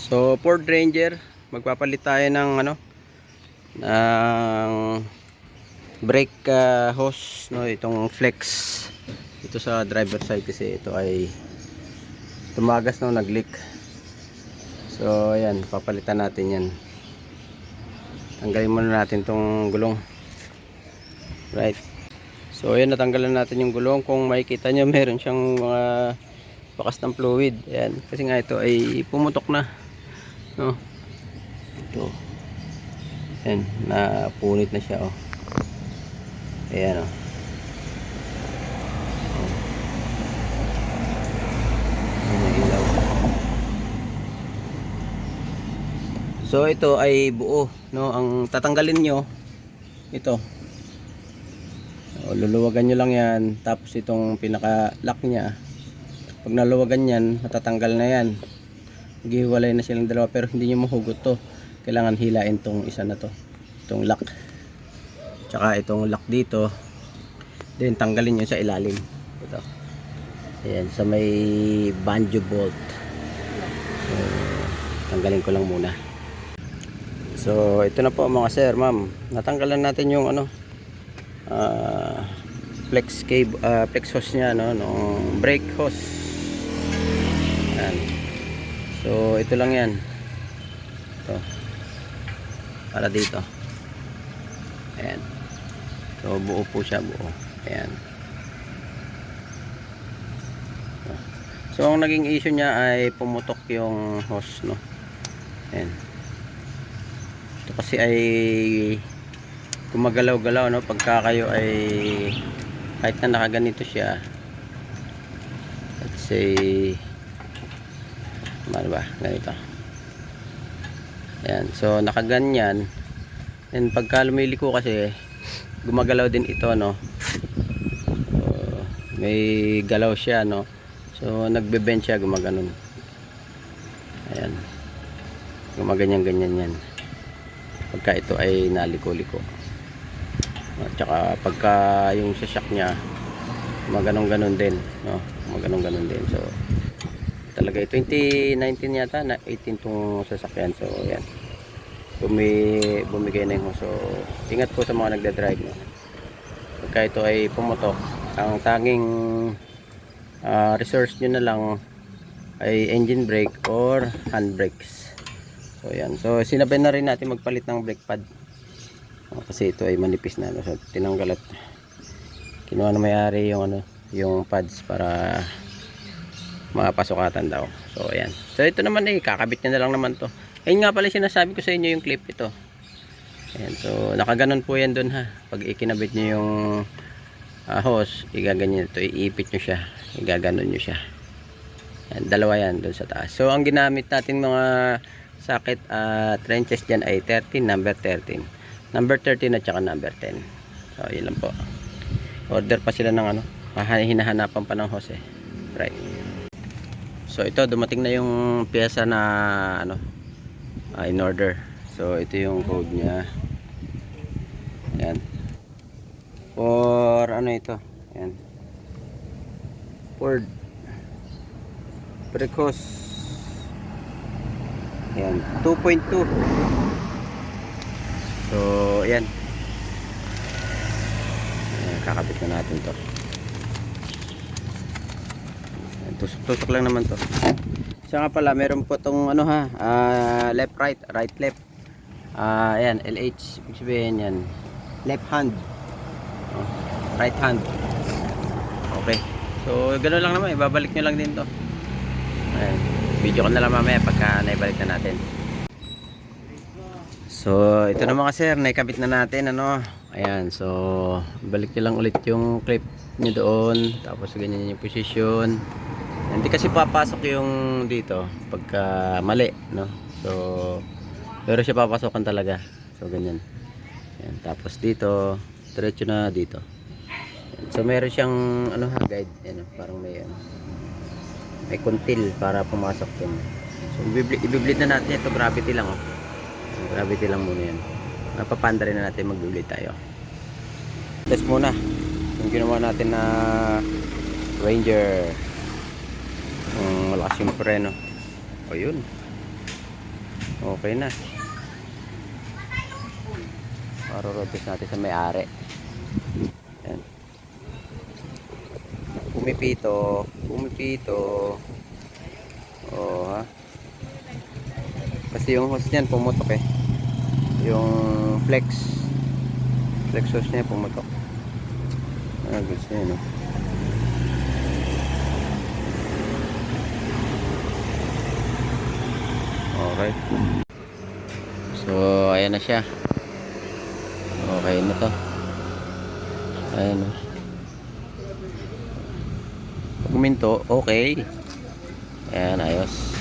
So Ford Ranger, magpapalit tayo ng ng brake hose, no, itong flex ito sa driver side kasi ito ay tumagas, no, nag-leak. So ayan, papalitan natin yan. Tanggalin muna natin tong gulong, right? So ayan, natanggalan natin yung gulong. Kung makikita nyo, meron siyang mga bakas ng fluid. Ayan, kasi nga ito ay pumutok na, no? Ito, ayan, napunit na siya, oh. Ayan, oh. Ayan, ilaw. So ito ay buo, no? Ang tatanggalin nyo, ito, luluwagan nyo lang yan. Tapos itong pinaka lock nya, pag naluwagan yan, matatanggal na yan. Maghihiwalay na silang dalawa, pero hindi nyo mahugot to. Kailangan hilain tong isa na to, itong lock, tsaka itong lock dito. Then tanggalin nyo sa ilalim. Ito, ayan, sa may banjo bolt. So tanggalin ko lang muna. So ito na po mga sir, ma'am, natanggalan natin yung flex cable, flex hose nya, no, nung brake hose. Ayan. So ito lang yan, ito para dito. Ayan, so buo po siya, buo. Ayan. So ang naging issue niya ay pumutok yung hose, no. Ayan, ito kasi ay gumagalaw-galaw, no, pagka kayo ay kahit na nakaganito siya, let's say, ano ba, ganito. Ayan, so nakaganyan, and pagka lumiliko kasi gumagalaw din ito, no. So, may galaw siya, no. So nagbe-bend siya, gumaganon. Ayan, gumaganyan-ganyan yan pagka ito ay naliko-liko. At saka pagka yung shock niya gumaganong-ganon din, no, gumaganong-ganon din. So talaga 2019 yata na 18 tong sasakyan. So ayan, bumigay na yung hose. So ingat po sa mga nagda-drive, no. Pagka ito ay pumutok, ang tanging resource nyo na lang ay engine brake or hand brakes. So ayan, so sinabay na rin natin magpalit ng brake pad, kasi ito ay manipis na, no? So tinanggal at kinuha na may-ari yung yung pads para mapasukatan daw. So ayan, so ito naman ay kakabit niya na lang naman to. Ayun nga pala sinasabi ko sa inyo, yung clip ito. Ayan, so nakaganon po yan dun, ha. Pag ikinabit nyo yung hose, igaganyan ito, iipit nyo siya, igaganon nyo siya. Ayan, dalawa yan dun sa taas. So ang ginamit natin mga socket trenches dyan ay 13, number 13, number 13 at saka number 10. So yun lang po. Order pa sila ng hinahanapan pa ng hose, right? So ito, dumating na yung piyesa na in order. So ito yung code nya. Ayan, for ito, ayan, Ford brake hose. Ayan, 2.2. So ayan, kakabit na natin to. Tusok-tusok lang naman to. Siya nga pala, meron po tong left right, right left. Ayan, LH, ibig sabihin yan, left hand, right hand. Okay, so gano'n lang naman, ibabalik nyo lang din to. Ayan, video ko na lang mamaya pagka naibalik na natin. So ito na mga sir, naikabit na natin, ayan. So balik nyo lang ulit yung clip nyo doon, tapos ganyan yung position. Hindi kasi papasok yung dito pagka mali, no. So pero siya papasokan talaga. So ganyan. Ayan, tapos dito diretso na dito. Ayan, so meron siyang guide, ayan, parang may kuntil para pumasok dun. So i-bleed na natin ito, gravity lang, gravity lang muna yan. Napapanda rin na natin, mag-bleed tayo. Test muna yung ginawa natin na Ranger. Malakas yung preno. O yun, Okay na. Marorotis natin sa may-ari. Ayan. Pumipito. Pumipito. Oh, ha? Kasi yung hose niyan pumutok eh. Yung flex hose niya pumutok. Gusto niya, no? Okay. So, ayan na siya. Okay na to. Ayan, no? Pag uminto, okay. Ayan, ayos.